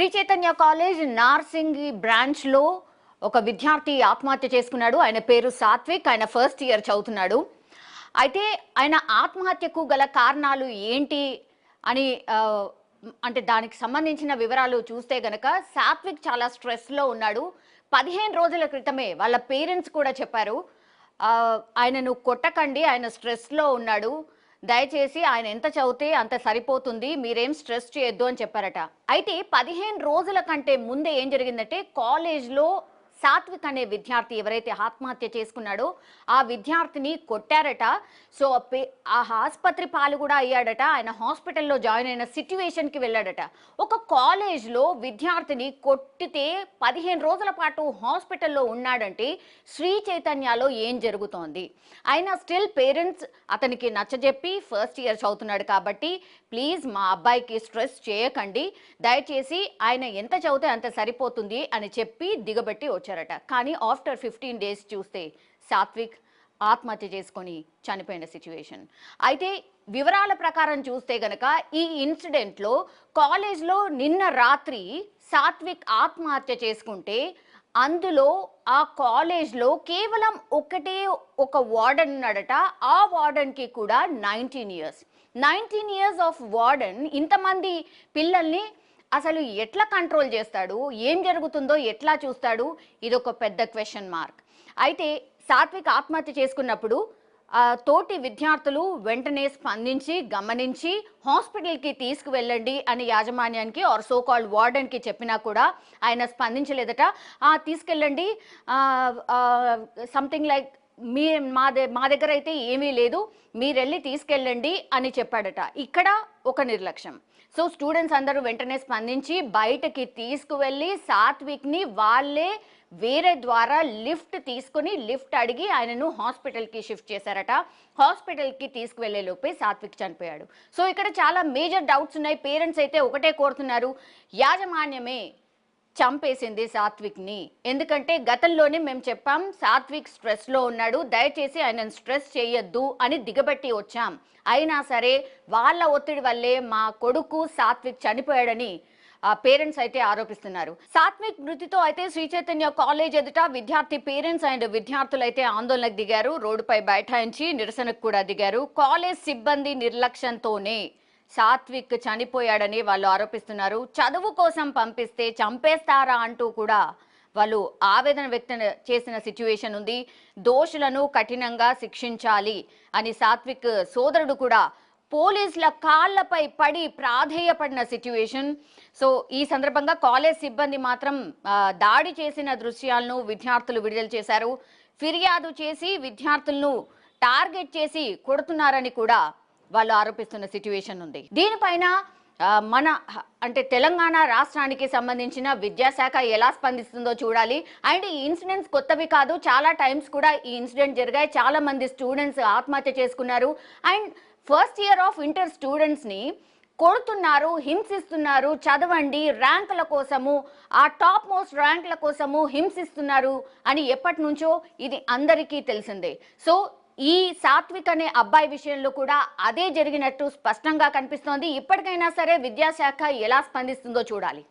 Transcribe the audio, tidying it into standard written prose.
Shri Chaitanya college Narsingi branch లో ఒక విద్యార్థి ఆత్మహత్య చేసుకున్నాడు. ఆయన పేరు సాత్విక్. ఆయన ఫస్ట్ ఇయర్ చదువుతున్నాడు. అయితే ఆయన ఆత్మహత్యకు గల కారణాలు ఏంటి అని అంటే దానికి సంబంధించిన వివరాలు చూస్తే గనక సాత్విక్ చాలా స్ట్రెస్లో ఉన్నాడు. 15 రోజుల క్రితమే వాళ్ళ పేరెంట్స్ కూడా చెప్పారు, ఆయనను కొట్టకండి, ఆయన స్ట్రెస్లో ఉన్నాడు, దయచేసి ఆయన ఎంత చదివితే అంత సరిపోతుంది, మీరేం స్ట్రెస్ చేయొద్దు అని చెప్పారట. అయితే 15 రోజుల కంటే ముందే ఏం జరిగిందంటే కాలేజ్లో సాత్విక్ అనే విద్యార్థి ఎవరైతే ఆత్మహత్య చేసుకున్నాడో ఆ విద్యార్థిని కొట్టారట. సో ఆ ఆసుపత్రి పాలు కూడా అయ్యాడట. ఆయన హాస్పిటల్లో జాయిన్ అయిన సిచ్యువేషన్కి వెళ్ళాడట. ఒక కాలేజ్లో విద్యార్థిని కొట్టితే 15 రోజుల పాటు హాస్పిటల్లో ఉన్నాడంటే శ్రీ చైతన్యలో ఏం జరుగుతోంది? ఆయన స్టిల్ పేరెంట్స్ అతనికి నచ్చజెప్పి ఫస్ట్ ఇయర్ చదువుతున్నాడు కాబట్టి ప్లీజ్ మా అబ్బాయికి స్ట్రెస్ చేయకండి, దయచేసి ఆయన ఎంత చదివితే అంత సరిపోతుంది అని చెప్పి దిగబెట్టి వచ్చారట. కానీ ఆఫ్టర్ 15 డేస్ చూస్తే సాత్విక్ ఆత్మహత్య చేసుకొని చనిపోయిన సిచ్యువేషన్. అయితే వివరాల ప్రకారం చూస్తే గనక ఈ ఇన్సిడెంట్లో కాలేజ్లో నిన్న రాత్రి సాత్విక్ ఆత్మహత్య చేసుకుంటే అందులో ఆ కాలేజ్లో కేవలం ఒక వార్డెన్ ఉన్నాడట. ఆ వార్డెన్కి కూడా 19 ఇయర్స్ ఆఫ్ వార్డెన్ ఇంతమంది పిల్లల్ని అసలు ఎట్లా కంట్రోల్ చేస్తాడు, ఏం జరుగుతుందో ఎట్లా చూస్తాడు? ఇదొక పెద్ద క్వశ్చన్ మార్క్. అయితే సాత్విక్ ఆత్మహత్య చేసుకున్నప్పుడు తోటి విద్యార్థులు వెంటనే స్పందించి గమనించి హాస్పిటల్కి తీసుకువెళ్ళండి అని యాజమాన్యానికి ఆర్ సో కాల్డ్ వార్డెన్కి చెప్పినా కూడా ఆయన స్పందించలేదట. తీసుకెళ్ళండి, సంథింగ్ లైక్ మా దగ్గర అయితే ఏమీ లేదు, మీరు వెళ్ళి తీసుకెళ్ళండి అని చెప్పాడట. ఇక్కడ ఒక నిర్లక్ష్యం. సో స్టూడెంట్స్ అందరూ వెంటనే స్పందించి బయటకి తీసుకువెళ్ళి సాత్విక్ని వాళ్ళే వేరే ద్వారా లిఫ్ట్ తీసుకుని లిఫ్ట్ అడిగి ఆయనను హాస్పిటల్కి షిఫ్ట్ చేశారట. హాస్పిటల్కి తీసుకువెళ్లే లోపే సాత్విక్ చనిపోయాడు. సో ఇక్కడ చాలా మేజర్ డౌట్స్ ఉన్నాయి. పేరెంట్స్ అయితే ఒకటే కోరుతున్నారు, యాజమాన్యమే చంపేసింది సాత్విక్ని. ఎందుకంటే గతంలోనే మేము చెప్పాం సాత్విక్ స్ట్రెస్లో ఉన్నాడు, దయచేసి ఆయన స్ట్రెస్ చేయొద్దు అని దిగబెట్టి వచ్చాం. అయినా సరే వాళ్ళ ఒత్తిడి వల్లే మా కొడుకు సాత్విక్ చనిపోయాడని పేరెంట్స్ అయితే ఆరోపిస్తున్నారు. సాత్విక్ మృతితో అయితే శ్రీ చైతన్య కాలేజ్ ఎదుట విద్యార్థి పేరెంట్స్ అండ్ విద్యార్థులు అయితే ఆందోళనకు దిగారు. రోడ్డుపై బైఠాయించి నిరసనకు కూడా దిగారు. కాలేజ్ సిబ్బంది నిర్లక్ష్యంతోనే సాత్విక్ చనిపోయాడని వాళ్ళు ఆరోపిస్తున్నారు. చదువు కోసం పంపిస్తే చంపేస్తారా అంటూ కూడా వాళ్ళు ఆవేదన వ్యక్తం చేసిన సిచ్యువేషన్ ఉంది. దోషులను కఠినంగా శిక్షించాలి అని సాత్విక్ సోదరుడు కూడా పోలీసుల కాళ్లపై పడి ప్రాధేయపడిన సిచ్యువేషన్. సో ఈ సందర్భంగా కాలేజ్ సిబ్బంది మాత్రం దాడి చేసిన దృశ్యాలను విద్యార్థులు విడుదల చేశారు. ఫిర్యాదు చేసి విద్యార్థులను టార్గెట్ చేసి కొడుతున్నారని కూడా వాళ్ళు ఆరోపిస్తున్న సిచ్యువేషన్ ఉంది. దీనిపైన మన అంటే తెలంగాణ రాష్ట్రానికి సంబంధించిన విద్యాశాఖ ఎలా స్పందిస్తుందో చూడాలి. అండ్ ఈ ఇన్సిడెంట్స్ కొత్తవి కాదు, చాలా టైమ్స్ కూడా ఈ ఇన్సిడెంట్ జరిగాయి. చాలా మంది స్టూడెంట్స్ ఆత్మహత్య చేసుకున్నారు. And first year of inter స్టూడెంట్స్ని కొడుతున్నారు, హింసిస్తున్నారు, చదవండి ర్యాంకుల కోసము, ఆ టాప్ మోస్ట్ ర్యాంకుల కోసము హింసిస్తున్నారు అని ఎప్పటి నుంచో ఇది అందరికీ తెలిసిందే. సో ఈ సాత్విక్ అనే అబ్బాయి విషయంలో కూడా అదే జరిగినట్టు స్పష్టంగా కనిపిస్తోంది. ఇప్పటికైనా సరే విద్యాశాఖ ఎలా స్పందిస్తుందో చూడాలి.